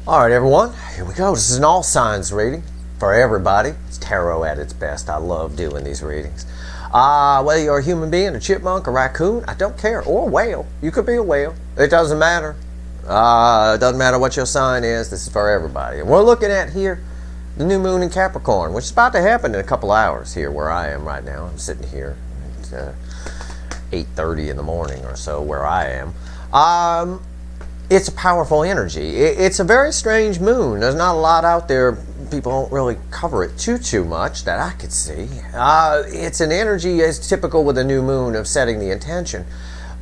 All right, everyone, here we go. This is an all signs reading for everybody. It's tarot at its best. I love doing these readings. Whether you're a human being, a chipmunk, a raccoon, I don't care, or a whale. You could be a whale. It doesn't matter. It doesn't matter what your sign is. This is for everybody. And we're looking at here the new moon in Capricorn, which is about to happen in a couple hours here where I am right now. I'm sitting here at 8:30 in the morning or so where I am. It's a powerful energy. It's a very strange moon. There's not a lot out there. People don't really cover it too much that I could see. It's an energy as typical with a new moon of setting the intention.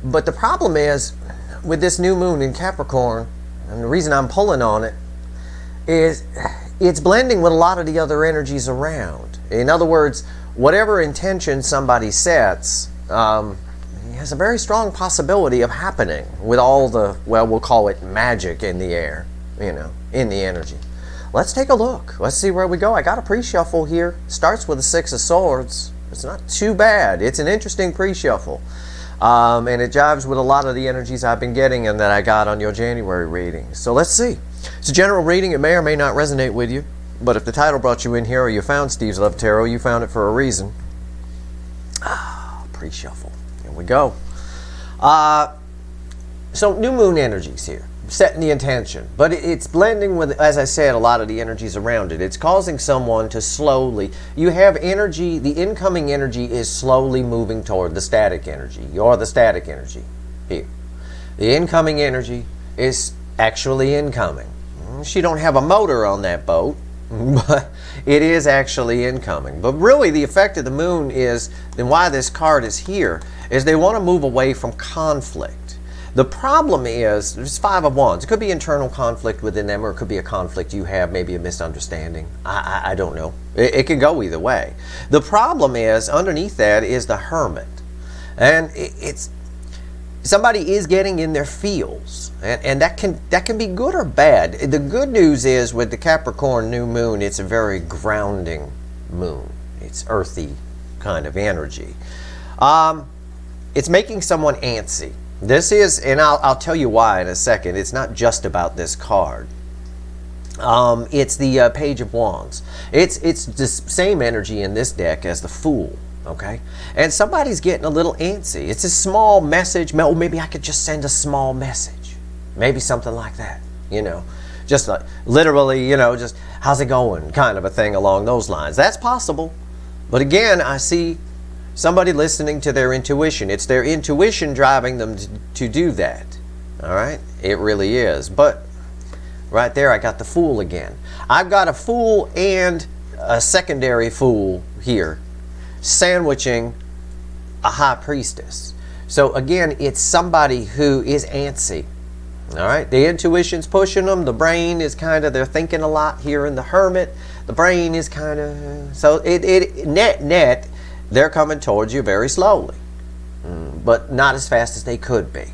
But the problem is with this new moon in Capricorn, and the reason I'm pulling on it, is it's blending with a lot of the other energies around. In other words, whatever intention somebody sets, has a very strong possibility of happening with all the, well, we'll call it magic in the air, in the energy. Let's take a look. Let's see where we go. I got a pre-shuffle here. Starts with the Six of Swords. It's not too bad. It's an interesting pre-shuffle. And it jives with a lot of the energies I've been getting and that I got on your January reading. So let's see. It's a general reading. It may or may not resonate with you. But if the title brought you in here or you found Steve's Love Tarot, you found it for a reason. Pre-shuffle. Here we go. So new moon energies here, setting the intention, but it's blending with, as I said, a lot of the energies around it. It's causing someone to slowly, you have energy, the incoming energy is slowly moving toward the static energy. You're the static energy here. The incoming energy is actually incoming. She don't have a motor on that boat, but it is actually incoming. But really the effect of the moon is, and why this card is here, is they want to move away from conflict. The problem is, there's Five of Wands. It could be internal conflict within them, or it could be a conflict you have, maybe a misunderstanding. I don't know. It can go either way. The problem is, underneath that is the Hermit. And it's somebody is getting in their feels. And that can be good or bad. The good news is, with the Capricorn new moon, it's a very grounding moon. It's earthy kind of energy. It's making someone antsy. This is, and I'll tell you why in a second. It's not just about this card. It's the Page of Wands. It's the same energy in this deck as the Fool. Okay, and somebody's getting a little antsy. It's a small message. Maybe I could just send a small message. Maybe something like that. Just like literally, just how's it going, kind of a thing along those lines. That's possible. But again, I see somebody listening to their intuition. It's their intuition driving them to do that. All right? It really is. But right there, I got the Fool again. I've got a Fool and a secondary Fool here, sandwiching a High Priestess. So again, it's somebody who is antsy. All right? The intuition's pushing them. The brain is kind of, they're thinking a lot here in the Hermit. The brain is kind of, so net, they're coming towards you very slowly, but not as fast as they could be.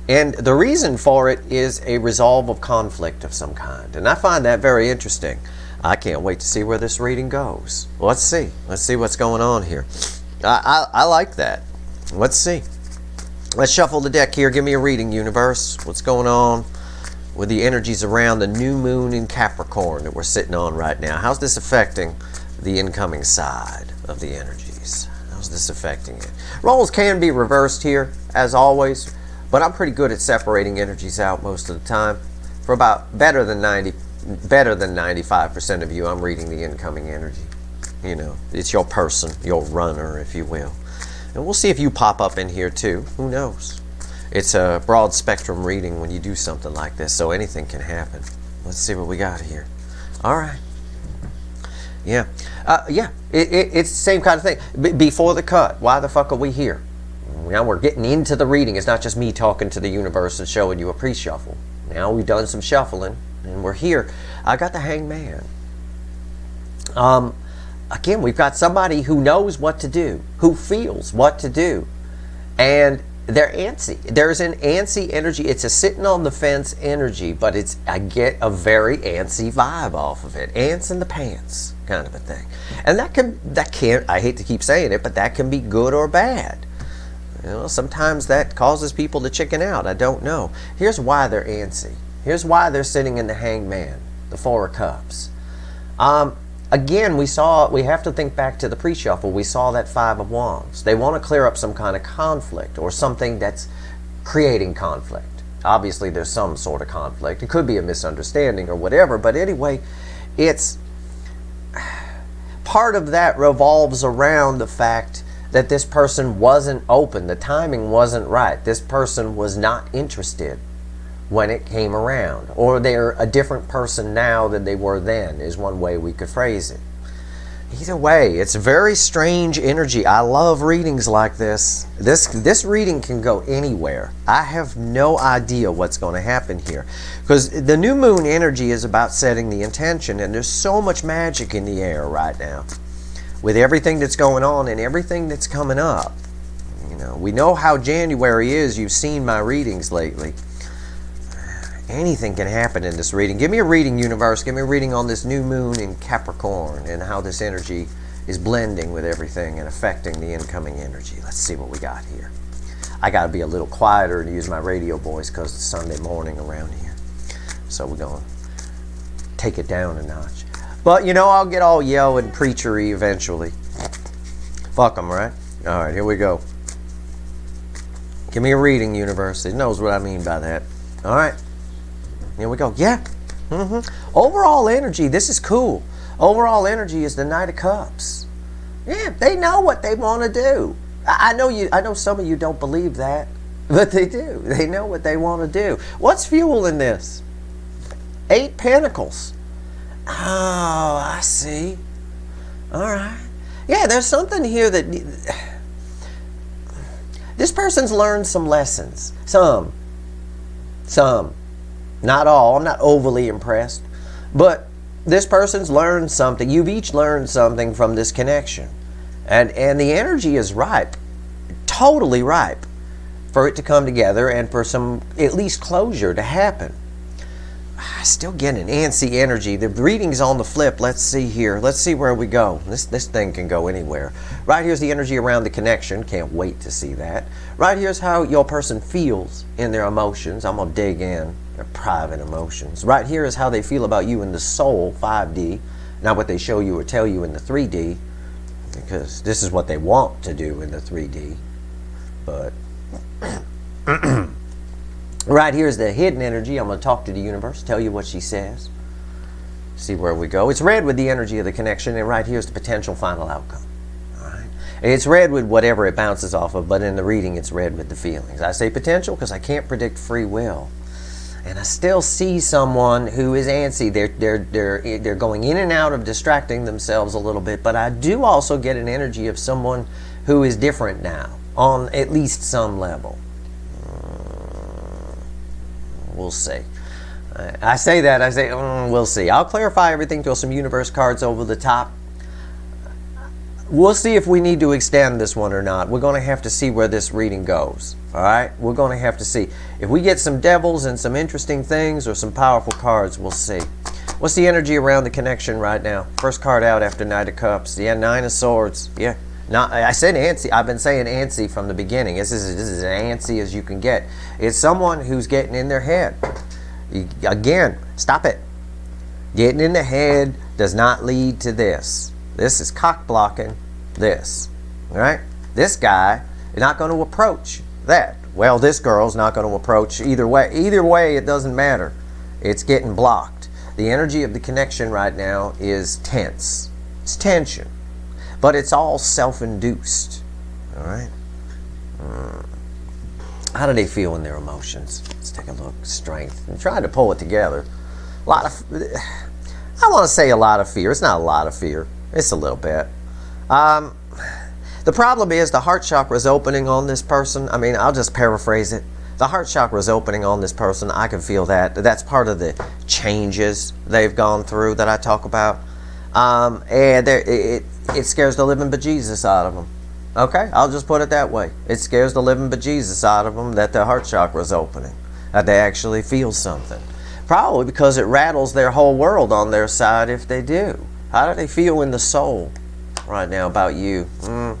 And the reason for it is a resolve of conflict of some kind. And I find that very interesting. I can't wait to see where this reading goes. Let's see. Let's see what's going on here. I like that. Let's see. Let's shuffle the deck here. Give me a reading, universe. What's going on with the energies around the new moon in Capricorn that we're sitting on right now? How's this affecting the incoming side of the energies? How's this affecting it? Roles can be reversed here, as always, but I'm pretty good at separating energies out most of the time. For about better than 95% of you, I'm reading the incoming energy. It's your person, your runner, if you will. And we'll see if you pop up in here too. Who knows? It's a broad spectrum reading when you do something like this, so anything can happen. Let's see what we got here. All right. Yeah. It's the same kind of thing. Before the cut, why the fuck are we here? Now we're getting into the reading. It's not just me talking to the universe and showing you a pre-shuffle. Now we've done some shuffling, and we're here. I got the Hangman. Again, we've got somebody who knows what to do, who feels what to do, and they're antsy. There's an antsy energy. It's a sitting on the fence energy, but I get a very antsy vibe off of it. Ants in the pants kind of a thing. And that can, I hate to keep saying it, but that can be good or bad. Sometimes that causes people to chicken out. I don't know. Here's why they're antsy. Here's why they're sitting in the Hanged Man, the Four of Cups. Again, we have to think back to the pre-shuffle. We saw that Five of Wands. They want to clear up some kind of conflict or something that's creating conflict. Obviously, there's some sort of conflict. It could be a misunderstanding or whatever, but anyway, it's part of that revolves around the fact that this person wasn't open. The timing wasn't right. This person was not interested when it came around. Or they're a different person now than they were then, is one way we could phrase it. Either way, it's very strange energy. I love readings like this. This reading can go anywhere. I have no idea what's going to happen here. Because the new moon energy is about setting the intention, and there's so much magic in the air right now. With everything that's going on and everything that's coming up. You know, we know how January is. You've seen my readings lately. Anything can happen in this reading. Give me a reading, universe. Give me a reading on this new moon in Capricorn and how this energy is blending with everything and affecting the incoming energy. Let's see what we got here. I got to be a little quieter and use my radio voice because it's Sunday morning around here. So we're going to take it down a notch. But, you know, I'll get all yell and preachery eventually. Fuck them, right? All right, here we go. Give me a reading, universe. It knows what I mean by that. All right. Here we go. Yeah. Overall energy, this is cool. Overall energy is the Knight of Cups. Yeah, they know what they want to do. I know some of you don't believe that, but they do. They know what they want to do. What's fueling this? 8 Pentacles. Oh, I see. All right. Yeah, there's something here that this person's learned some lessons. Some. Not all. I'm not overly impressed. But this person's learned something. You've each learned something from this connection. And the energy is ripe. Totally ripe for it to come together and for some, at least, closure to happen. I still get an antsy energy. The reading's on the flip. Let's see here. Let's see where we go. This thing can go anywhere. Right here's the energy around the connection. Can't wait to see that. Right here's how your person feels in their emotions. I'm going to dig in. Their private emotions. Right here is how they feel about you in the soul, 5D. Not what they show you or tell you in the 3D. Because this is what they want to do in the 3D. But right here's the hidden energy. I'm going to talk to the universe, tell you what she says. See where we go. It's red with the energy of the connection, and right here's the potential final outcome. All right. It's red with whatever it bounces off of, but in the reading it's red with the feelings. I say potential because I can't predict free will. And I still see someone who is antsy. They're going in and out of distracting themselves a little bit, but I do also get an energy of someone who is different now, on at least some level. We'll see. I say we'll see. I'll clarify everything, throw some universe cards over the top. We'll see if we need to extend this one or not. We're going to have to see where this reading goes. All right? We're going to have to see. If we get some devils and some interesting things or some powerful cards, we'll see. What's the energy around the connection right now? First card out after Knight of Cups. Yeah, 9 of Swords. Yeah. I said antsy. I've been saying antsy from the beginning. This is as antsy as you can get. It's someone who's getting in their head. Again, stop it. Getting in the head does not lead to this. This is cock blocking this. All right? This guy is not going to approach that. Well, this girl's not going to approach either way. Either way, it doesn't matter. It's getting blocked. The energy of the connection right now is tense. It's tension. But it's all self-induced. All right? How do they feel in their emotions? Let's take a look. Strength. I'm trying to pull it together. A lot of... I want to say a lot of fear. It's not a lot of fear. It's a little bit. The problem is the heart chakra is opening on this person. I mean, I'll just paraphrase it. The heart chakra is opening on this person. I can feel that. That's part of the changes they've gone through that I talk about. And it scares the living bejesus out of them. Okay? I'll just put it that way. It scares the living bejesus out of them that their heart chakra is opening. That they actually feel something. Probably because it rattles their whole world on their side if they do. How do they feel in the soul right now about you?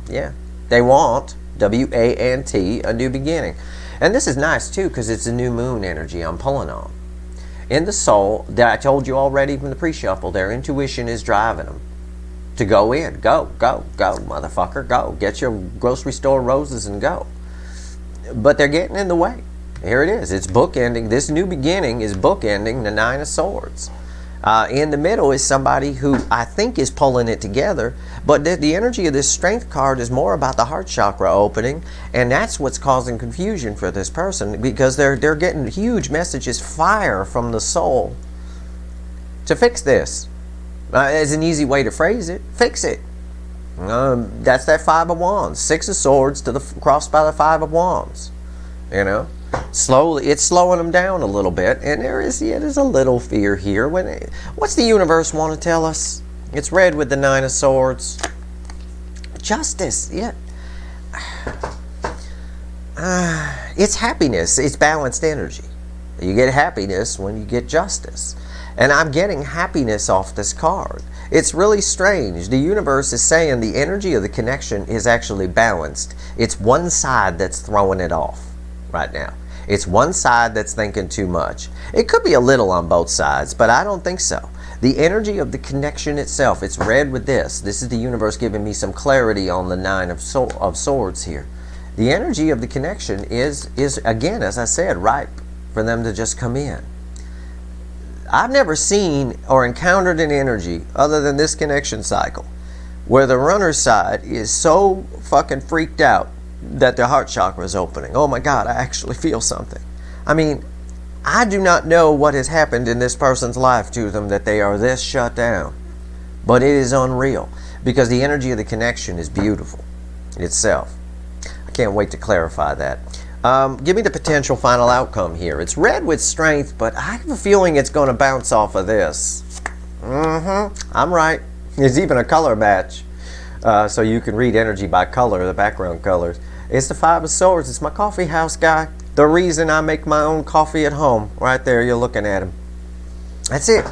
Yeah. They want, W-A-N-T, a new beginning. And this is nice too because it's a new moon energy I'm pulling on. In the soul, that I told you already from the pre-shuffle, their intuition is driving them to go in. Go, go, go, motherfucker, go. Get your grocery store roses and go. But they're getting in the way. Here it is. It's bookending. This new beginning is bookending the Nine of Swords. In the middle is somebody who I think is pulling it together, but the energy of this Strength card is more about the heart chakra opening, and that's what's causing confusion for this person, because they're getting huge messages, fire from the soul to fix this. As an easy way to phrase it, fix it. That's that Five of Wands, Six of Swords to the crossed by the Five of Wands. You know, slowly it's slowing them down a little bit, and there's a little fear here. What's the universe want to tell us? It's red with the Nine of Swords. Justice, yeah. It's happiness. It's balanced energy. You get happiness when you get justice. And I'm getting happiness off this card. It's really strange. The universe is saying the energy of the connection is actually balanced. It's one side that's throwing it off right now. It's one side that's thinking too much. It could be a little on both sides, but I don't think so. The energy of the connection itself, it's red with this. This is the universe giving me some clarity on the Nine of Swords here. The energy of the connection is again, as I said, ripe for them to just come in. I've never seen or encountered an energy other than this connection cycle where the runner's side is so fucking freaked out that their heart chakra is opening. Oh my God, I actually feel something. I mean, I do not know what has happened in this person's life to them that they are this shut down. But it is unreal because the energy of the connection is beautiful itself. I can't wait to clarify that. Give me the potential final outcome here. It's red with Strength, but I have a feeling it's going to bounce off of this. I'm right. There's even a color match. So you can read energy by color, the background colors. It's the Five of Swords. It's my coffee house guy. The reason I make my own coffee at home. Right there, you're looking at him. That's it.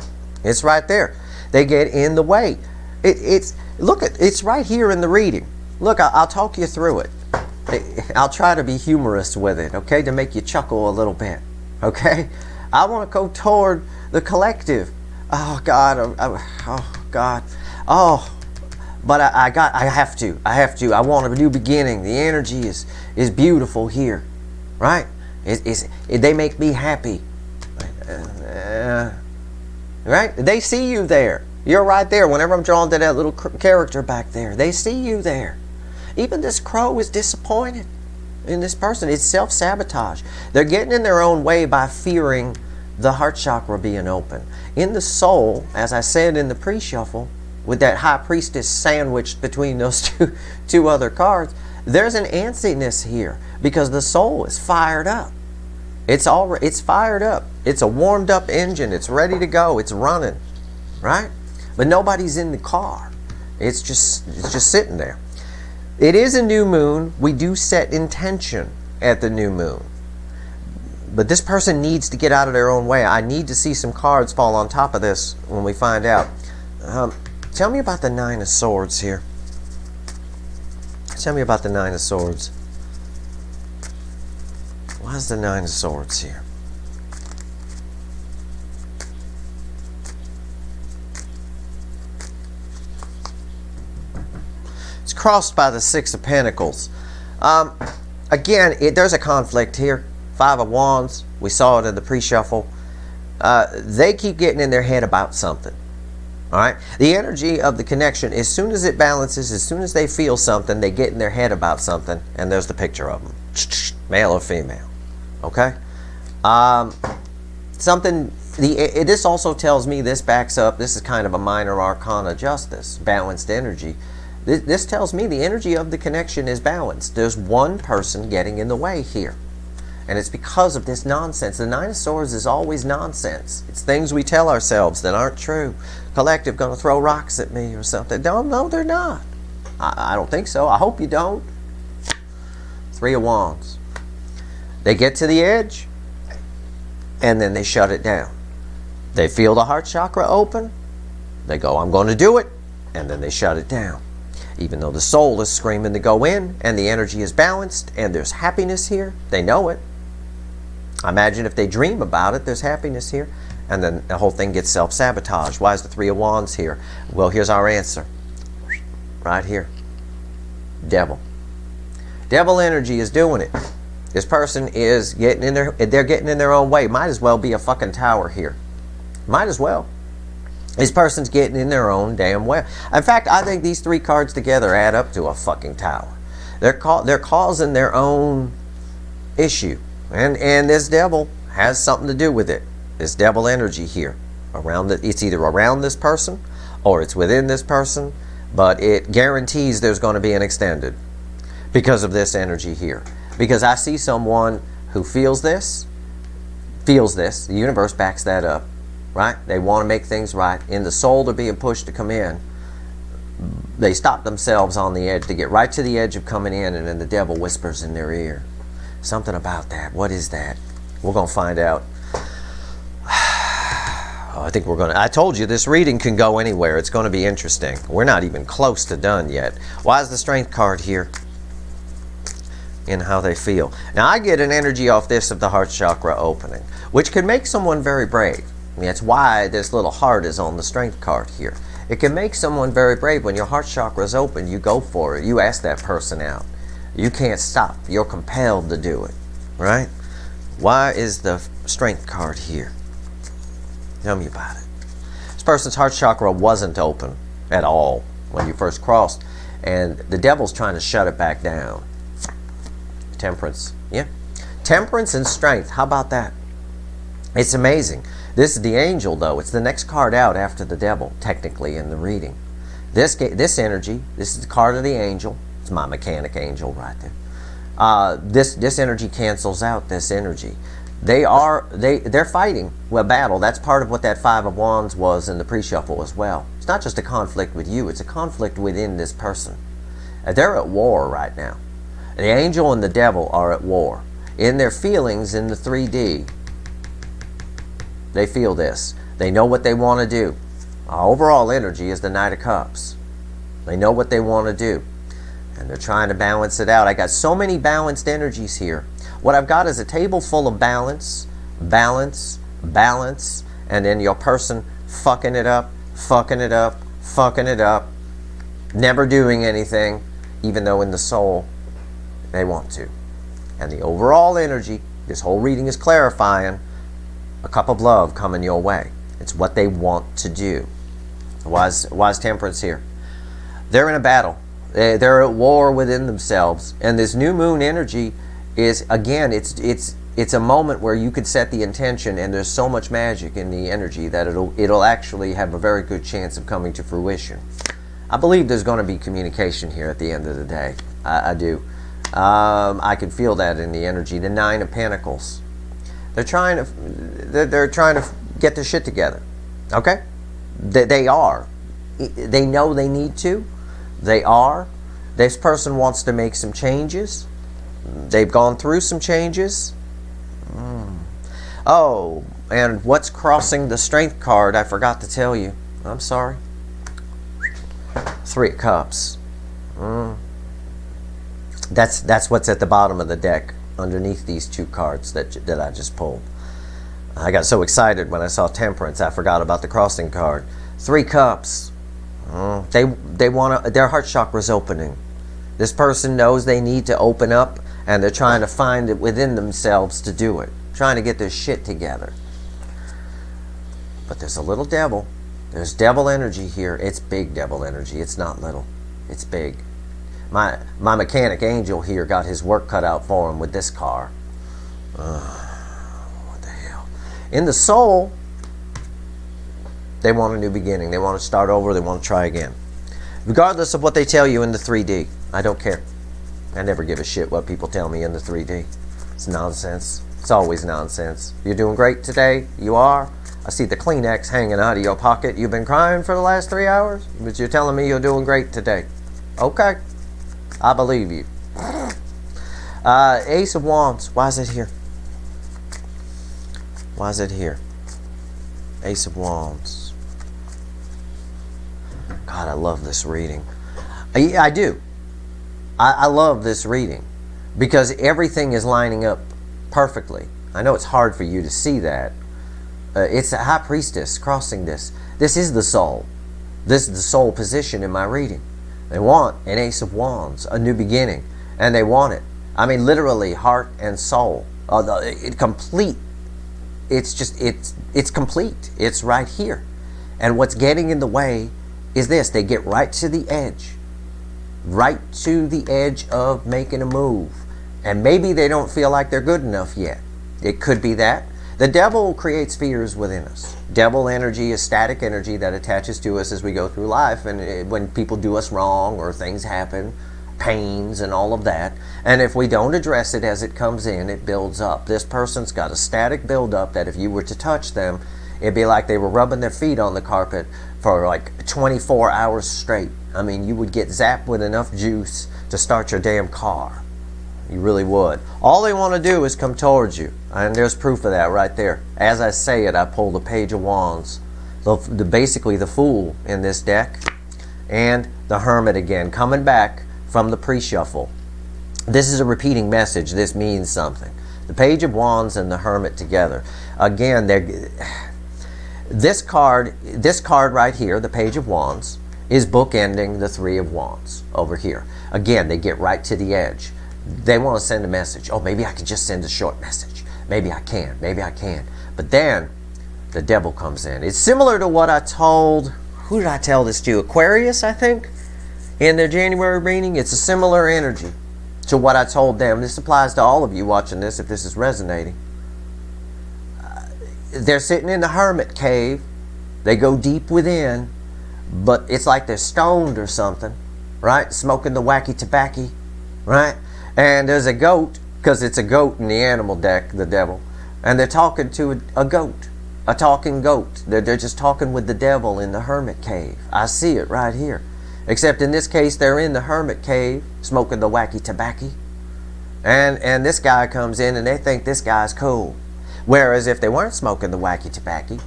It's right there. They get in the way. It's right here in the reading. Look, I'll talk you through it. I'll try to be humorous with it, okay, to make you chuckle a little bit, okay? I want to go toward the collective. Oh God, oh God, oh. But I have to. I want a new beginning. The energy is beautiful here, right? They make me happy, right? They see you there. You're right there. Whenever I'm drawn to that little character back there, they see you there. Even this crow is disappointed in this person. It's self-sabotage. They're getting in their own way by fearing the heart chakra being open. In the soul, as I said in the pre-shuffle, with that high priestess sandwiched between those two other cards, there's an antsiness here because the soul is fired up. It's fired up. It's a warmed up engine. It's ready to go. It's running, right? But nobody's in the car. It's just sitting there. It is a new moon. We do set intention at the new moon. But this person needs to get out of their own way. I need to see some cards fall on top of this when we find out. Tell me about the Nine of Swords here. Tell me about the Nine of Swords. Why is the Nine of Swords here? It's crossed by the Six of Pentacles. Again, there's a conflict here. Five of Wands. We saw it in the pre-shuffle. They keep getting in their head about something. All right. The energy of the connection, as soon as it balances, as soon as they feel something, they get in their head about something, and there's the picture of them, male or female. Okay. This also tells me, this backs up. This is kind of a minor arcana justice, balanced energy. This tells me the energy of the connection is balanced. There's one person getting in the way here. And it's because of this nonsense. The Nine of Swords is always nonsense. It's things we tell ourselves that aren't true. Collective going to throw rocks at me or something. No, they're not. I don't think so. I hope you don't. Three of Wands. They get to the edge, and then they shut it down. They feel the heart chakra open. They go, I'm going to do it. And then they shut it down. Even though the soul is screaming to go in, and the energy is balanced, and there's happiness here. They know it. I imagine if they dream about it, there's happiness here. And then the whole thing gets self-sabotaged. Why is the Three of Wands here? Well, here's our answer. Right here. Devil. Devil energy is doing it. This person is getting in they're getting in their own way. Might as well be a fucking tower here. Might as well. This person's getting in their own damn way. In fact, I think these three cards together add up to a fucking tower. They're causing their own issue. And this devil has something to do with it. This devil energy here. It's either around this person or it's within this person. But it guarantees there's going to be an extended. Because of this energy here. Because I see someone who feels this. The universe backs that up. Right? They want to make things right. In the soul, they're being pushed to come in. They stop themselves on the edge. They get right to the edge of coming in, and then the devil whispers in their ear. Something about that. What is that? We're going to find out. I told you this reading can go anywhere. It's going to be interesting. We're not even close to done yet. Why is the Strength card here? In how they feel. Now, I get an energy off this of the heart chakra opening, which can make someone very brave. That's why this little heart is on the Strength card here. It can make someone very brave. When your heart chakra is open, you go for it. You ask that person out. You can't stop. You're compelled to do it. Right? Why is the Strength card here? Tell me about it. This person's heart chakra wasn't open at all when you first crossed. And the devil's trying to shut it back down. Temperance. Yeah. Temperance and Strength. How about that? It's amazing. This is the angel, though. It's the next card out after the devil, technically, in the reading. This energy, this is the card of the angel. It's my mechanic angel right there. This energy cancels out this energy. They're fighting a battle. That's part of what that Five of Wands was in the pre-shuffle as well. It's not just a conflict with you. It's a conflict within this person. They're at war right now. The angel and the devil are at war. In their feelings in the 3D, they feel this. They know what they want to do. Our overall energy is the Knight of Cups. They know what they want to do. And they're trying to balance it out. I got so many balanced energies here. What I've got is a table full of balance, balance, balance, and then your person fucking it up, fucking it up, fucking it up, never doing anything, even though in the soul they want to. And the overall energy, this whole reading is clarifying, a cup of love coming your way. It's what they want to do. Why is Temperance here? They're in a battle. They're at war within themselves. And this new moon energy is, again, it's a moment where you could set the intention, and there's so much magic in the energy that it'll actually have a very good chance of coming to fruition. I believe there's going to be communication here at the end of the day. I do. I can feel that in the energy. The Nine of Pentacles. They're trying to get their shit together. Okay? They are. They know they need to. They are. This person wants to make some changes. They've gone through some changes. Oh, and what's crossing the Strength card, I forgot to tell you. I'm sorry. Three of Cups. That's what's at the bottom of the deck, underneath these two cards that I just pulled. I got so excited when I saw Temperance, I forgot about the crossing card. Three Cups. They want their heart chakra's opening. This person knows they need to open up, and they're trying to find it within themselves to do it. Trying to get their shit together. But there's a little devil. There's devil energy here. It's big devil energy. It's not little. It's big. My mechanic angel here got his work cut out for him with this car. What the hell? In the soul, they want a new beginning. They want to start over. They want to try again. Regardless of what they tell you in the 3D. I don't care. I never give a shit what people tell me in the 3D. It's nonsense. It's always nonsense. You're doing great today. You are. I see the Kleenex hanging out of your pocket. You've been crying for the last 3 hours, but you're telling me you're doing great today. Okay. I believe you. Ace of Wands. Why is it here? Why is it here? Ace of Wands. God, I love this reading. I do. I love this reading because everything is lining up perfectly. I know it's hard for you to see that. It's a high priestess crossing this. This is the soul. This is the soul position in my reading. They want an Ace of Wands, a new beginning, and they want it. I mean, literally, heart and soul. Complete. It's complete. It's right here. And what's getting in the way is this. They get right to the edge. Right to the edge of making a move. And maybe they don't feel like they're good enough yet. It could be that. The devil creates fears within us. Devil energy is static energy that attaches to us as we go through life. And when people do us wrong or things happen, pains and all of that. And if we don't address it as it comes in, it builds up. This person's got a static buildup that if you were to touch them, it'd be like they were rubbing their feet on the carpet for like 24 hours straight. I mean, you would get zapped with enough juice to start your damn car. You really would. All they want to do is come towards you. And there's proof of that right there. As I say it, I pull the Page of Wands. Basically the Fool in this deck. And the Hermit again, coming back from the pre-shuffle. This is a repeating message. This means something. The Page of Wands and the Hermit together. Again, this card right here, the Page of Wands, is bookending the Three of Wands over here. Again, they get right to the edge. They want to send a message. Oh, maybe I could just send a short message. Maybe I can. Maybe I can. But then the devil comes in. It's similar to what I told, who did I tell this to? Aquarius, I think, in their January reading. It's a similar energy to what I told them. This applies to all of you watching this if this is resonating. They're sitting in the hermit cave. They go deep within, but it's like they're stoned or something, right? Smoking the wacky tobacco, right? And there's a goat, because it's a goat in the animal deck, the devil. And they're talking to a goat, a talking goat. They're just talking with the devil in the hermit cave. I see it right here. Except in this case, they're in the hermit cave, smoking the wacky tobacco. And this guy comes in and they think this guy's cool. Whereas if they weren't smoking the wacky tobacco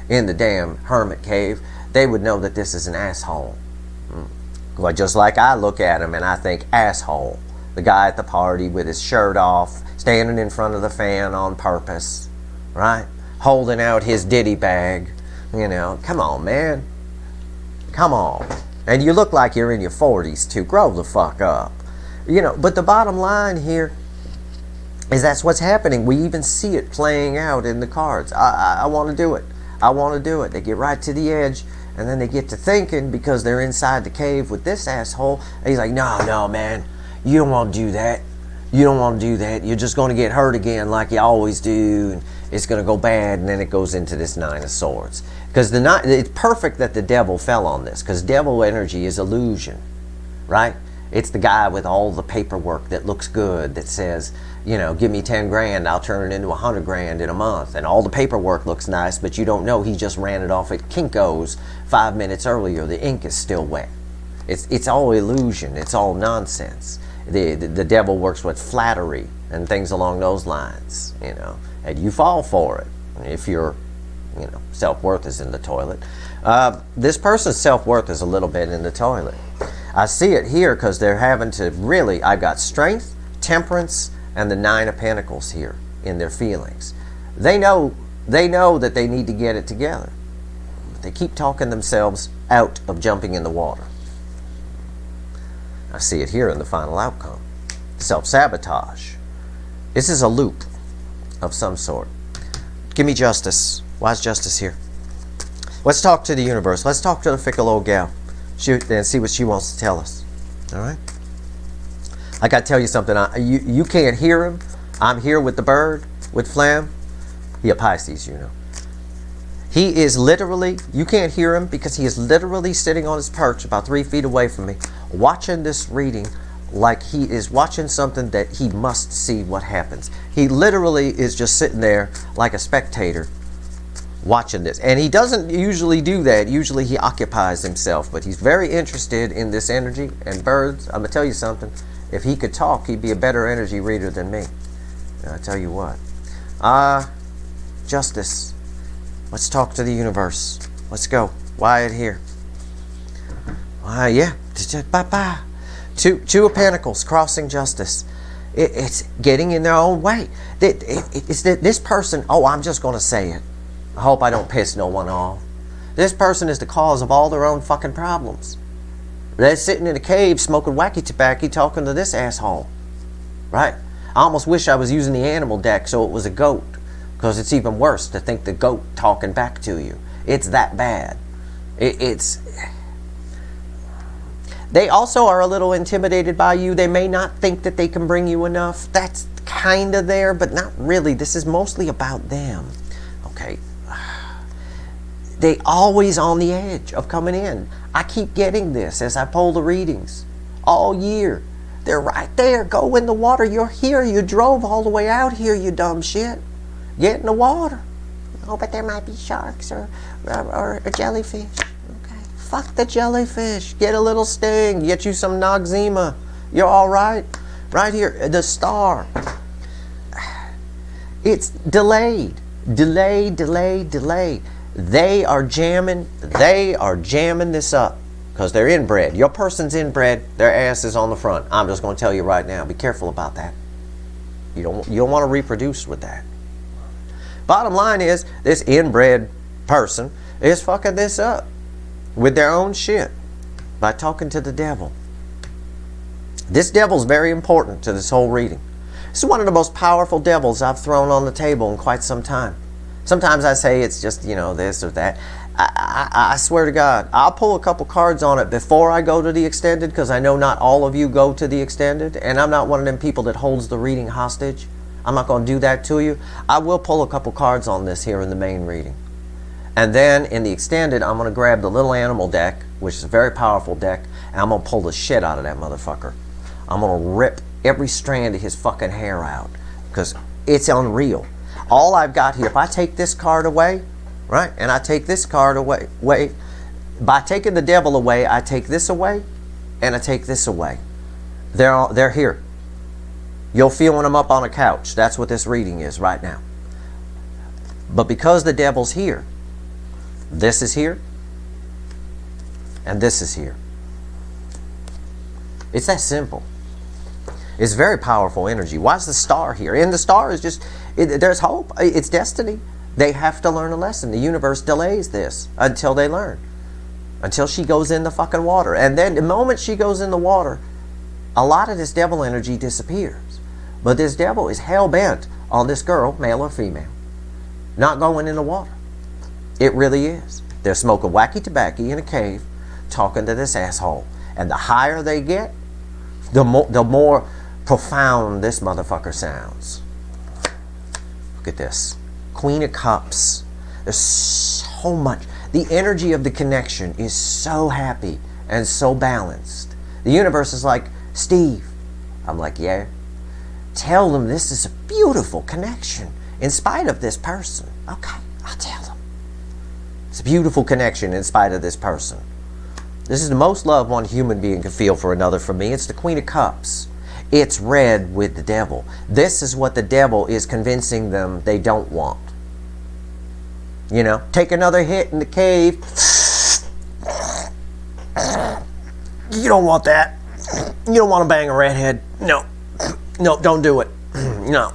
in the damn hermit cave, they would know that this is an asshole. Well, just like I look at him and I think asshole. The guy at the party with his shirt off, standing in front of the fan on purpose, right? Holding out his ditty bag. You know, come on, man. Come on. And you look like you're in your 40s, too. Grow the fuck up. You know, but the bottom line here is that's what's happening. We even see it playing out in the cards. I want to do it. I want to do it. They get right to the edge, and then they get to thinking because they're inside the cave with this asshole. And he's like, no, man. You don't want to do that. You don't want to do that. You're just going to get hurt again like you always do. And it's going to go bad. And then it goes into this Nine of Swords. Because it's perfect that the devil fell on this. Because devil energy is illusion. Right? It's the guy with all the paperwork that looks good. That says, you know, give me 10 grand. I'll turn it into 100 grand in a month. And all the paperwork looks nice. But you don't know he just ran it off at Kinko's 5 minutes earlier. The ink is still wet. It's all illusion. It's all nonsense. The devil works with flattery and things along those lines, you know, and you fall for it if your, you know, self-worth is in the toilet. This person's self-worth is a little bit in the toilet. I see it here because they're having to really, I've got strength, temperance, and the Nine of Pentacles here in their feelings. They know that they need to get it together. But they keep talking themselves out of jumping in the water. I see it here in the final outcome. Self-sabotage. This is a loop of some sort. Give me justice. Why is justice here? Let's talk to the universe. Let's talk to the fickle old gal. And see what she wants to tell us. All right? I got to tell you something. You can't hear him. I'm here with the bird, with Flam. He a Pisces, you know. He is literally, you can't hear him because he is literally sitting on his perch about 3 feet away from me, watching this reading like he is watching something that he must see what happens. He literally is just sitting there like a spectator watching this. And he doesn't usually do that. Usually he occupies himself, but he's very interested in this energy. And birds, I'm going to tell you something. If he could talk, he'd be a better energy reader than me. And I tell you what. Justice. Let's talk to the universe. Let's go. Wyatt here. Yeah. Bye-bye. Two of Pentacles crossing justice. It's getting in their own way. It's this person, oh, I'm just going to say it. I hope I don't piss no one off. This person is the cause of all their own fucking problems. They're sitting in a cave smoking wacky tobacco talking to this asshole. Right? I almost wish I was using the animal deck so it was a goat. Because it's even worse to think the goat talking back to you. It's that bad. They also are a little intimidated by you. They may not think that they can bring you enough. That's kind of there, but not really. This is mostly about them. Okay. They always on the edge of coming in. I keep getting this as I pull the readings all year. They're right there. Go in the water. You're here. You drove all the way out here, you dumb shit. Get in the water. Oh, but there might be sharks or a jellyfish. Okay. Fuck the jellyfish. Get a little sting. Get you some Noxzema. You're all right. Right here. The star. It's delayed. Delayed, delayed, delayed. They are jamming this up because they're inbred. Your person's inbred, their ass is on the front. I'm just going to tell you right now, be careful about that. You don't want to reproduce with that. Bottom line is, this inbred person is fucking this up with their own shit by talking to the devil. This devil's very important to this whole reading. This is one of the most powerful devils I've thrown on the table in quite some time. Sometimes I say it's just, this or that. I swear to God, I'll pull a couple cards on it before I go to the extended, because I know not all of you go to the extended, and I'm not one of them people that holds the reading hostage. I'm not going to do that to you. I will pull a couple cards on this here in the main reading. And then in the extended, I'm going to grab the little animal deck, which is a very powerful deck, and I'm going to pull the shit out of that motherfucker. I'm going to rip every strand of his fucking hair out, because it's unreal. All I've got here, if I take this card away, right, and I take this card away, by taking the devil away, I take this away, and I take this away. They're here. You'll feel when I'm up on a couch. That's what this reading is right now. But because the devil's here, this is here, and this is here. It's that simple. It's very powerful energy. Why is the star here? And the star is just, there's hope. It's destiny. They have to learn a lesson. The universe delays this until they learn. Until she goes in the fucking water. And then the moment she goes in the water, a lot of this devil energy disappears. But this devil is hell-bent on this girl, male or female, not going in the water. It really is. They're smoking wacky tobacco in a cave, talking to this asshole. And the higher they get, the more profound this motherfucker sounds. Look at this. Queen of Cups. There's so much. The energy of the connection is so happy and so balanced. The universe is like, Steve. I'm like, yeah. Tell them this is a beautiful connection in spite of this person. Okay, I'll tell them. It's a beautiful connection in spite of this person. This is the most love one human being can feel for another for me. It's the Queen of Cups. It's red with the devil. This is what the devil is convincing them they don't want. Take another hit in the cave. You don't want that. You don't want to bang a redhead. No, don't do it. No.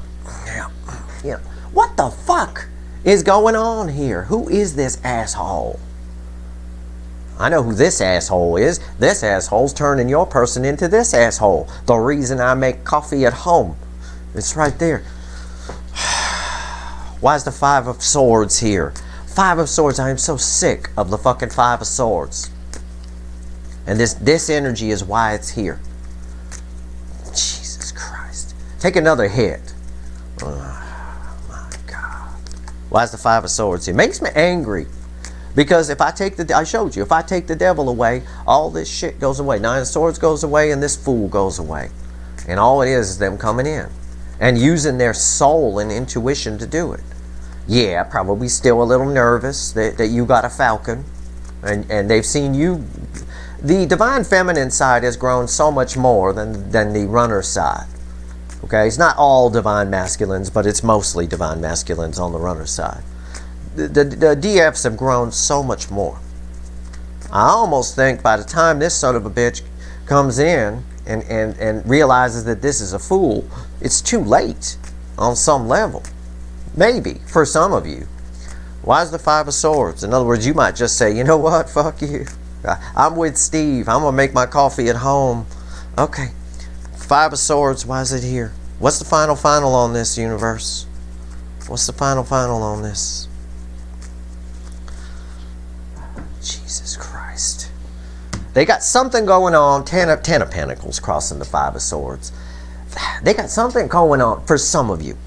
Yeah. What the fuck is going on here? Who is this asshole? I know who this asshole is. This asshole's turning your person into this asshole. The reason I make coffee at home. It's right there. Why is the Five of Swords here? Five of Swords. I am so sick of the fucking Five of Swords. And this energy is why it's here. Jesus Christ. Take another hit. Oh my God. Why is the Five of Swords here? Makes me angry. Because if I take I showed you, if I take the devil away, all this shit goes away. Nine of Swords goes away and this fool goes away. And all it is them coming in and using their soul and intuition to do it. Yeah, probably still a little nervous that you got a falcon and they've seen you. The divine feminine side has grown so much more than the runner side. Okay, it's not all divine masculines, but it's mostly divine masculines on the runner side. The DFs have grown so much more. I almost think by the time this son of a bitch comes in and realizes that this is a fool, it's too late on some level. Maybe for some of you. Why is the Five of Swords? In other words, you might just say, you know what, fuck you. I'm with Steve. I'm going to make my coffee at home. Okay. Five of Swords, why is it here? What's the final on this, universe? What's the final on this? Jesus Christ. They got something going on. Ten of Pentacles crossing the Five of Swords. They got something going on for some of you.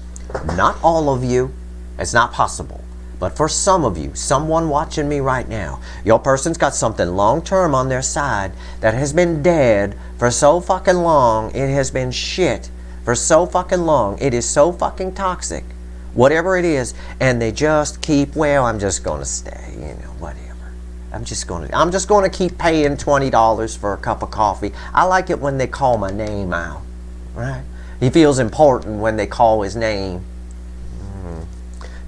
Not all of you. It's not possible. But for some of you, someone watching me right now, your person's got something long-term on their side that has been dead for so fucking long. It has been shit for so fucking long. It is so fucking toxic. Whatever it is. And they just keep, well, I'm just going to stay, you know, whatever. I'm just going to keep paying $20 for a cup of coffee. I like it when they call my name out. Right? He feels important when they call his name.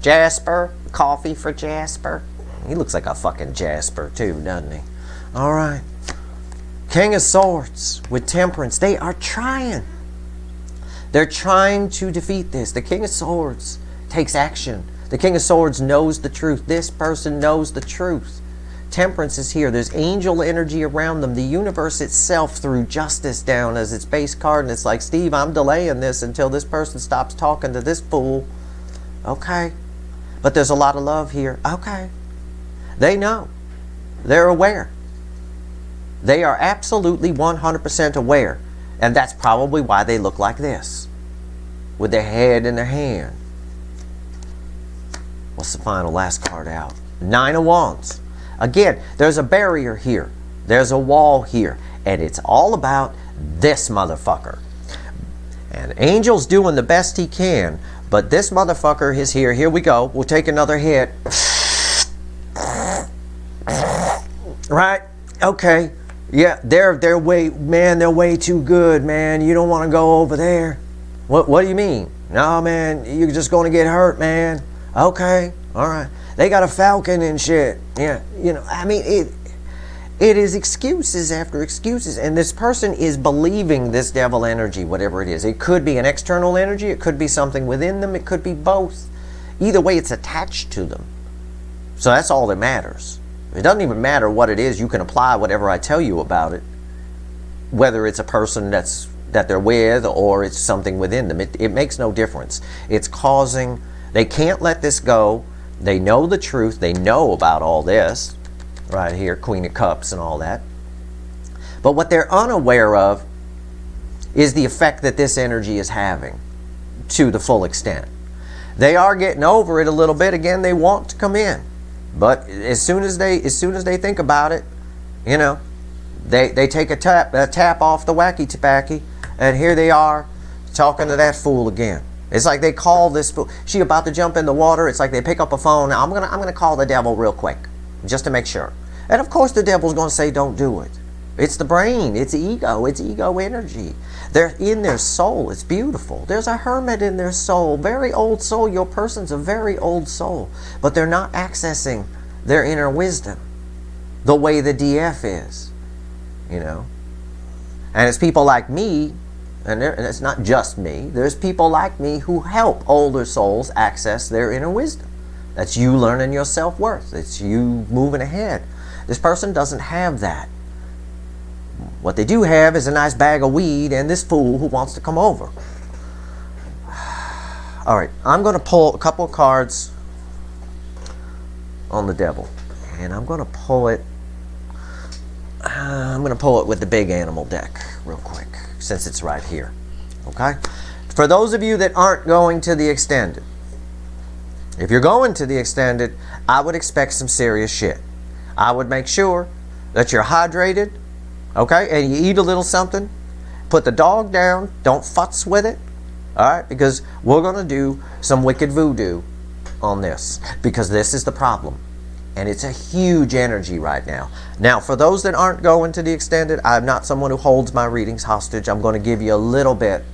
Jasper, coffee for Jasper. He looks like a fucking Jasper too, doesn't he? All right. King of Swords with Temperance. They are trying. They're trying to defeat this. The King of Swords takes action. The King of Swords knows the truth. This person knows the truth. Temperance is here. There's angel energy around them. The universe itself threw justice down as its base card. And it's like, Steve, I'm delaying this until this person stops talking to this fool. Okay. But there's a lot of love here. Okay. They know. They're aware. They are absolutely 100% aware. And that's probably why they look like this. With their head in their hand. What's the final last card out? Nine of Wands. Again, there's a barrier here. There's a wall here. And it's all about this motherfucker. And Angel's doing the best he can. But this motherfucker is here. Here we go. We'll take another hit. Right? Okay. Yeah, they're way too good, man. You don't want to go over there. What do you mean? No, man, you're just going to get hurt, man. Okay. All right. They got a falcon and shit. Yeah. You know, I mean, it is excuses after excuses. And this person is believing this devil energy, whatever it is. It could be an external energy. It could be something within them. It could be both. Either way, it's attached to them. So that's all that matters. It doesn't even matter what it is. You can apply whatever I tell you about it. Whether it's a person that they're with or it's something within them. It makes no difference. It's causing... They can't let this go. They know the truth. They know about all this. Right here, Queen of Cups and all that. But what they're unaware of is the effect that this energy is having to the full extent. They are getting over it a little bit. Again, they want to come in. But as soon as they think about it, you know, they take a tap off the wacky tobacco, and here they are talking to that fool again. It's like they call this fool. She about to jump in the water. It's like they pick up a phone. I'm gonna call the devil real quick, just to make sure. And of course the devil's going to say, don't do it. It's the brain. It's ego. It's ego energy. They're in their soul. It's beautiful. There's a hermit in their soul. Very old soul. Your person's a very old soul. But they're not accessing their inner wisdom the way the DF is. You know? And it's people like me, and it's not just me. There's people like me who help older souls access their inner wisdom. That's you learning your self-worth. It's you moving ahead. This person doesn't have that. What they do have is a nice bag of weed and this fool who wants to come over. All right, I'm going to pull a couple of cards on the devil. And I'm going to pull it. I'm going to pull it with the big animal deck real quick, since it's right here. Okay? For those of you that aren't going to the extended, if you're going to the extended, I would expect some serious shit. I would make sure that you're hydrated, okay, and you eat a little something. Put the dog down. Don't futz with it, all right, because we're going to do some wicked voodoo on this, because this is the problem. And it's a huge energy right now. Now, for those that aren't going to the extended, I'm not someone who holds my readings hostage. I'm going to give you a little bit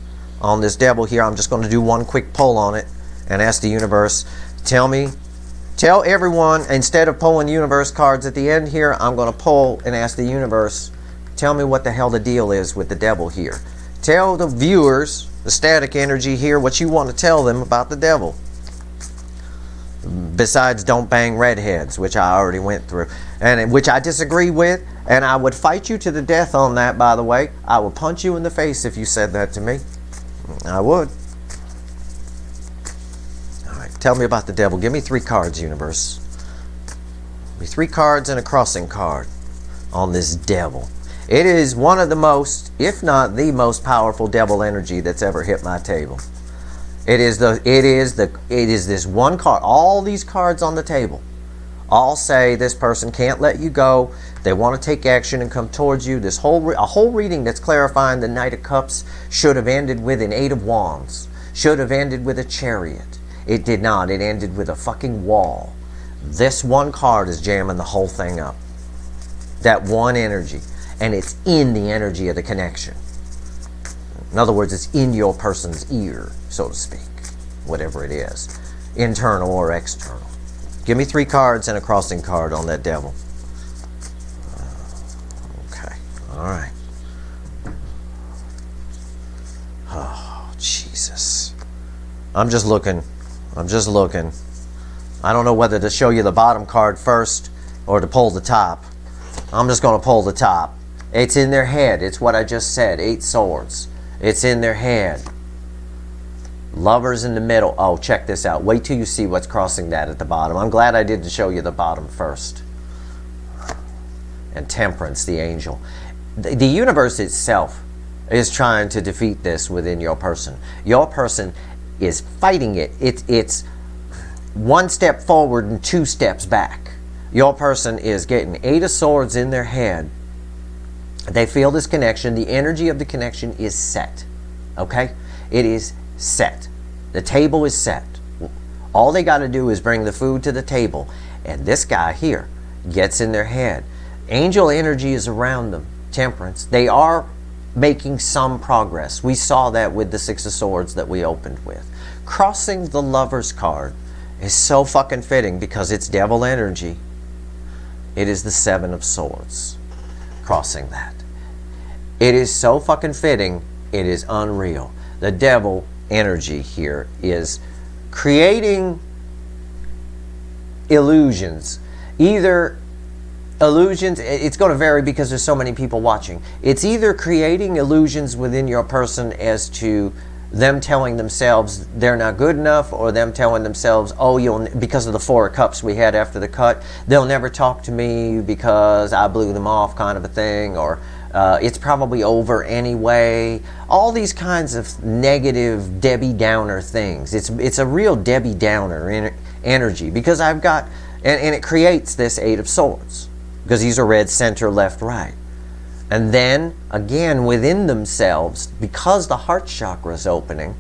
on this devil here. I'm just going to do one quick pull on it and ask the universe, tell everyone, instead of pulling universe cards at the end here, I'm going to pull and ask the universe, tell me what the hell the deal is with the devil here. Tell the viewers, the static energy here, what you want to tell them about the devil. Besides, don't bang redheads, which I already went through, and which I disagree with, and I would fight you to the death on that, by the way. I would punch you in the face if you said that to me. I would. All right, tell me about the devil. Give me 3 cards, universe. Give me 3 cards and a crossing card on this devil. It is one of the most, if not the most powerful devil energy that's ever hit my table. It is this one card. All these cards on the table all say this person can't let you go. They want to take action and come towards you. This whole a whole reading that's clarifying the Knight of Cups should have ended with an 8 of Wands. Should have ended with a Chariot. It did not. It ended with a fucking wall. This one card is jamming the whole thing up. That one energy. And it's in the energy of the connection. In other words, it's in your person's ear, so to speak. Whatever it is. Internal or external. Give me 3 cards and a crossing card on that devil. Okay. Alright. Oh, Jesus. I'm just looking. I don't know whether to show you the bottom card first or to pull the top. I'm just going to pull the top. It's in their head. It's what I just said. 8 swords. It's in their head. Lovers in the middle. Oh, check this out. Wait till you see what's crossing that at the bottom. I'm glad I didn't show you the bottom first. And Temperance, the angel. The universe itself is trying to defeat this within your person. Your person is fighting it. It's 1 step forward and 2 steps back. Your person is getting 8 of swords in their head. They feel this connection. The energy of the connection is set. Okay? It is set. The table is set. All they got to do is bring the food to the table. And this guy here gets in their head. Angel energy is around them. Temperance. They are making some progress. We saw that with the 6 of Swords that we opened with. Crossing the Lover's card is so fucking fitting because it's devil energy. It is the 7 of Swords. Crossing that. It is so fucking fitting. It is unreal. The devil energy here is creating illusions. Either illusions, it's going to vary because there's so many people watching. It's either creating illusions within your person as to them telling themselves they're not good enough, or them telling themselves, oh, you'll, because of the 4 of Cups we had after the cut, they'll never talk to me because I blew them off, kind of a thing, or it's probably over anyway. All these kinds of negative Debbie Downer things. It's a real Debbie Downer energy because I've got, and it creates this 8 of Swords because these are red, center, left, right. And then, again, within themselves, because the heart chakra is opening,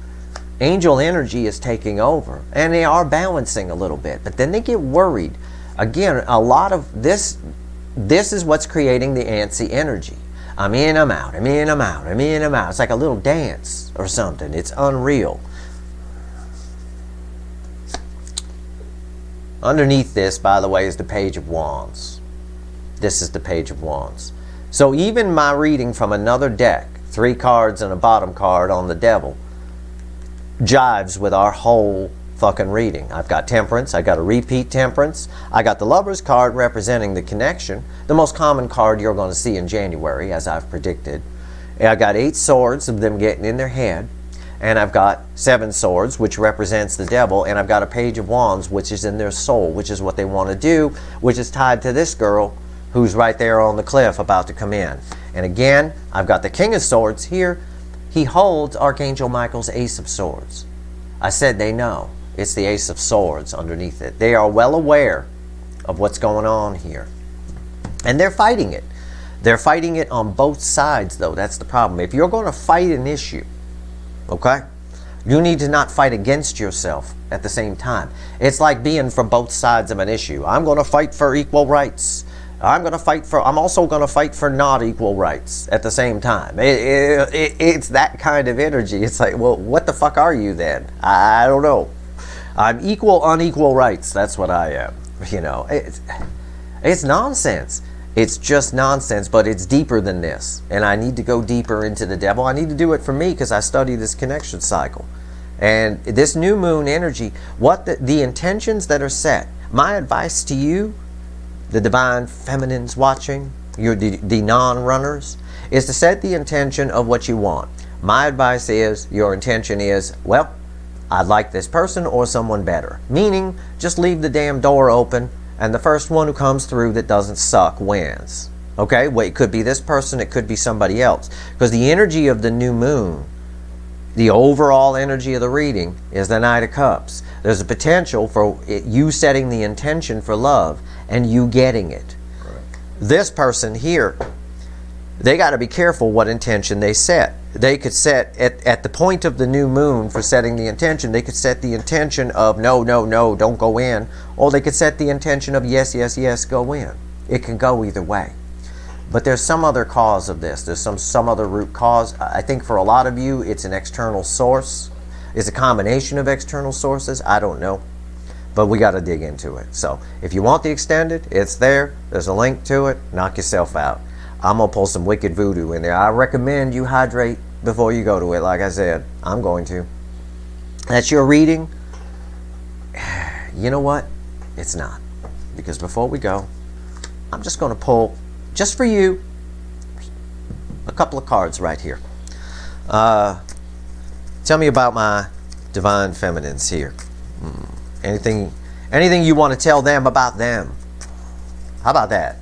angel energy is taking over. And they are balancing a little bit. But then they get worried. Again, a lot of this is what's creating the antsy energy. I'm in, I'm out, I'm in, I'm out, I'm in, I'm out. It's like a little dance or something. It's unreal. Underneath this, by the way, is the Page of Wands. This is the Page of Wands. So even my reading from another deck, 3 cards and a bottom card on the devil, jives with our whole fucking reading. I've got Temperance. I got a repeat Temperance. I got the Lover's card representing the connection, the most common card you're going to see in January, as I've predicted. And I got 8 swords of them getting in their head. And I've got 7 swords, which represents the devil. And I've got a Page of Wands, which is in their soul, which is what they want to do, which is tied to this girl who's right there on the cliff about to come in. And again, I've got the King of Swords here. He holds Archangel Michael's Ace of Swords. I said they know. It's the Ace of Swords underneath it. They are well aware of what's going on here. And they're fighting it. They're fighting it on both sides, though. That's the problem. If you're going to fight an issue, okay, you need to not fight against yourself at the same time. It's like being from both sides of an issue. I'm going to fight for equal rights. I'm also going to fight for not equal rights at the same time. It's that kind of energy. It's like, well, what the fuck are you then? I don't know. I'm equal, unequal rights. That's what I am. You know, it's nonsense. It's just nonsense, but it's deeper than this. And I need to go deeper into the devil. I need to do it for me because I study this connection cycle. And this new moon energy, what the intentions that are set, my advice to you, the divine feminines watching, the non-runners, is to set the intention of what you want. My advice is, your intention is, well, I'd like this person or someone better. Meaning, just leave the damn door open, and the first one who comes through that doesn't suck wins. Okay? Well, it could be this person, it could be somebody else. Because the energy of the new moon, the overall energy of the reading, is the Knight of Cups. There's a potential for you setting the intention for love and you getting it. Right. This person here, they got to be careful what intention they set. They could set, at the point of the new moon for setting the intention, they could set the intention of no, no, no, don't go in. Or they could set the intention of yes, yes, yes, go in. It can go either way. But there's some other cause of this. There's some other root cause. I think for a lot of you, it's an external source. It's a combination of external sources. I don't know. But we got to dig into it. So if you want the extended, it's there. There's a link to it. Knock yourself out. I'm going to pull some wicked voodoo in there. I recommend you hydrate before you go to it. Like I said, I'm going to. That's your reading. You know what? It's not. Because before we go, I'm just going to pull, just for you, a couple of cards right here. Tell me about my divine feminines here. Anything you want to tell them about them? How about that?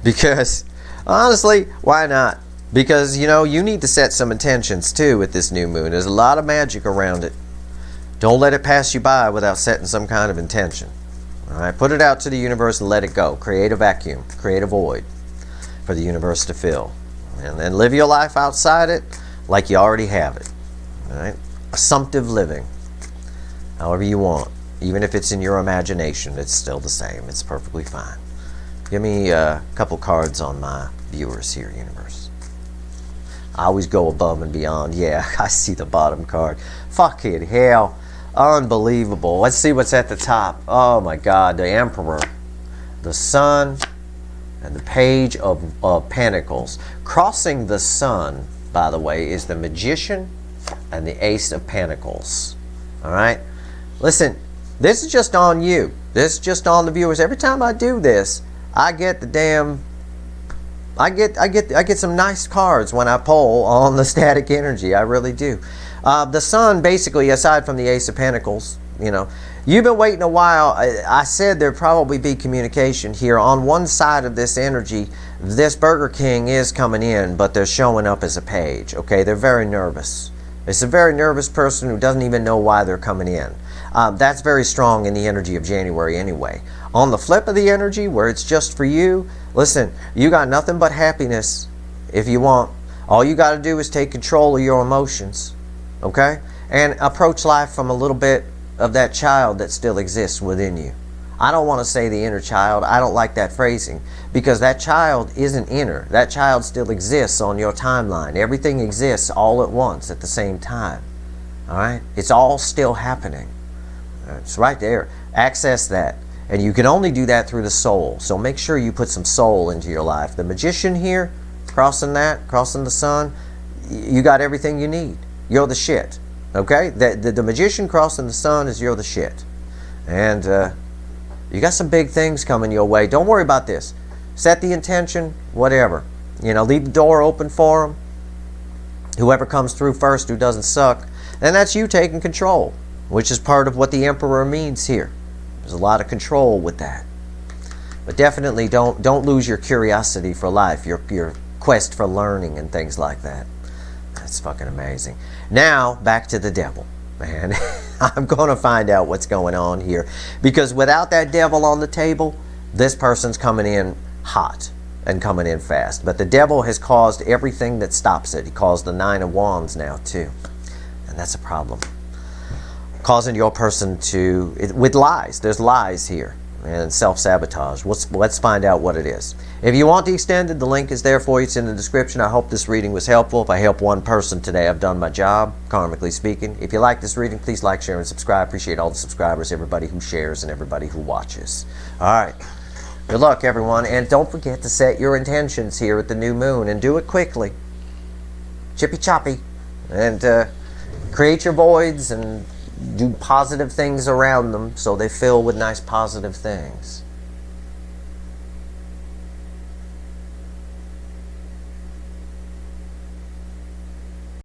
Because honestly, why not? Because you need to set some intentions too with this new moon. There's a lot of magic around it. Don't let it pass you by without setting some kind of intention. All right, put it out to the universe and let it go. Create a vacuum, create a void for the universe to fill. And then live your life outside it like you already have it. All right? Assumptive living. However you want. Even if it's in your imagination, it's still the same. It's perfectly fine. Give me a couple cards on my viewers here, universe. I always go above and beyond. Yeah, I see the bottom card. Fucking hell. Unbelievable. Let's see what's at the top. Oh my God, the Emperor, the Sun, and the Page of Pentacles. Crossing the Sun, by the way, is the Magician and the Ace of Pentacles. All right? Listen, this is just on you. This is just on the viewers. Every time I do this, I get the damn... I get some nice cards when I pull on the static energy. I really do. The Sun, basically, aside from the Ace of Pentacles, you've been waiting a while. I said there'd probably be communication here. On one side of this energy, this Burger King is coming in, but they're showing up as a page. Okay, they're very nervous. It's a very nervous person who doesn't even know why they're coming in. That's very strong in the energy of January anyway. On the flip of the energy, where it's just for you, listen, you got nothing but happiness if you want. All you got to do is take control of your emotions, okay? And approach life from a little bit of that child that still exists within you. I don't want to say the inner child. I don't like that phrasing because that child isn't inner. That child still exists on your timeline. Everything exists all at once at the same time, all right? It's all still happening. It's right there. Access that. And you can only do that through the soul. So make sure you put some soul into your life. The Magician here, crossing the Sun, you got everything you need. You're the shit. Okay? The Magician crossing the Sun is you're the shit. And you got some big things coming your way. Don't worry about this. Set the intention, whatever. Leave the door open for them. Whoever comes through first who doesn't suck. And that's you taking control, which is part of what the Emperor means here. There's a lot of control with that. But definitely don't lose your curiosity for life, your quest for learning and things like that. That's fucking amazing. Now, back to the devil, man. I'm going to find out what's going on here. Because without that devil on the table, this person's coming in hot and coming in fast. But the devil has caused everything that stops it. He caused the 9 of Wands now, too. And that's a problem. Causing your person to, with lies. There's lies here and self-sabotage. Let's find out what it is. If you want the extended, the link is there for you. It's in the description. I hope this reading was helpful. If I help one person today, I've done my job, karmically speaking. If you like this reading, please like, share, and subscribe. Appreciate all the subscribers, everybody who shares, and everybody who watches. All right. Good luck, everyone. And don't forget to set your intentions here at the new moon and do it quickly. Chippy choppy. And create your voids and do positive things around them so they fill with nice positive things.